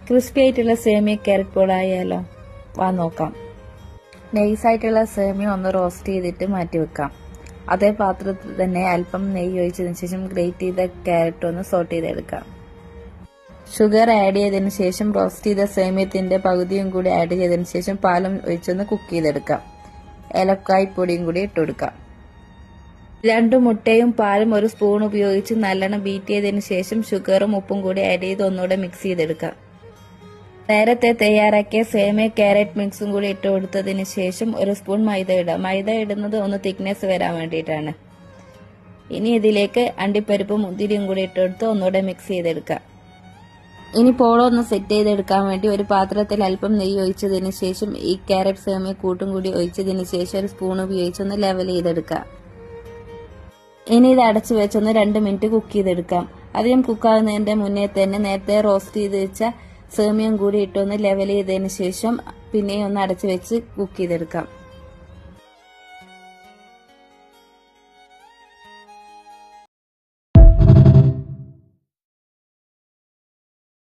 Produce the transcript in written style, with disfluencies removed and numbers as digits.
Crispy ആയിട്ടുള്ള സേമിയ carrot ball ആയാലോ? വാ നോക്കാം. നൈസായിട്ടുള്ള സേമിയ ഒന്ന് റോസ്റ്റ് ചെയ്തിട്ട് മാറ്റി വെക്കാം. അതേ പാത്രത്തിൽ തന്നെ അല്പം നെയ്യ് ഒഴിച്ചതിന് ശേഷം ഗ്രേറ്റ് ചെയ്ത ക്യാരറ്റ് ഒന്ന് സോട്ട് ചെയ്തെടുക്കാം. ഷുഗർ ആഡ് ചെയ്തതിന് ശേഷം റോസ്റ്റ് ചെയ്ത സേമിയത്തിന്റെ പകുതിയും കൂടി ആഡ് ചെയ്തതിന് ശേഷം പാലും ഒഴിച്ചൊന്ന് കുക്ക് ചെയ്തെടുക്കാം. ഏലക്കായ് പൊടിയും കൂടി ഇട്ടുകൊടുക്കാം. 2 മുട്ടയും പാലും 1 സ്പൂൺ ഉപയോഗിച്ച് നല്ലോണം ബീറ്റ് ചെയ്തതിന് ശേഷം ഷുഗറും ഉപ്പും കൂടി ആഡ് ചെയ്ത് ഒന്നുകൂടെ മിക്സ് ചെയ്തെടുക്കാം. നേരത്തെ തയ്യാറാക്കിയ സേമിയ ക്യാരറ്റ് മിക്സും കൂടി ഇട്ട് കൊടുത്തതിന് ശേഷം 1 സ്പൂൺ മൈദ ഇടാം. മൈദ ഇടുന്നത് ഒന്ന് തിക്നെസ് വരാൻ വേണ്ടിയിട്ടാണ്. ഇനി ഇതിലേക്ക് അണ്ടിപ്പരിപ്പും മുന്തിരിയും കൂടി ഇട്ടെടുത്ത് ഒന്നുകൂടെ മിക്സ് ചെയ്തെടുക്കാം. ഇനി പോളോ ഒന്ന് സെറ്റ് ചെയ്തെടുക്കാൻ വേണ്ടി ഒരു പാത്രത്തിൽ അല്പം നെയ്യ് ഒഴിച്ചതിന് ശേഷം ഈ ക്യാരറ്റ് സേമിയ കൂട്ടും കൂടി ഒഴിച്ചതിന് ശേഷം 1 സ്പൂൺ ഉപയോഗിച്ചൊന്ന് ലെവൽ ചെയ്തെടുക്കാം. ഇനി ഇത് അടച്ചു വെച്ചൊന്ന് 2 മിനിറ്റ് കുക്ക് ചെയ്തെടുക്കാം. അധികം കുക്കാകുന്നതിന്റെ മുന്നേ തന്നെ നേരത്തെ റോസ്റ്റ് ചെയ്ത് വെച്ച സേമിയം കൂടി ഇട്ടൊന്ന് ലെവൽ ചെയ്തതിന് ശേഷം പിന്നെയും ഒന്ന് അടച്ചു വെച്ച് കുക്ക് ചെയ്തെടുക്കാം.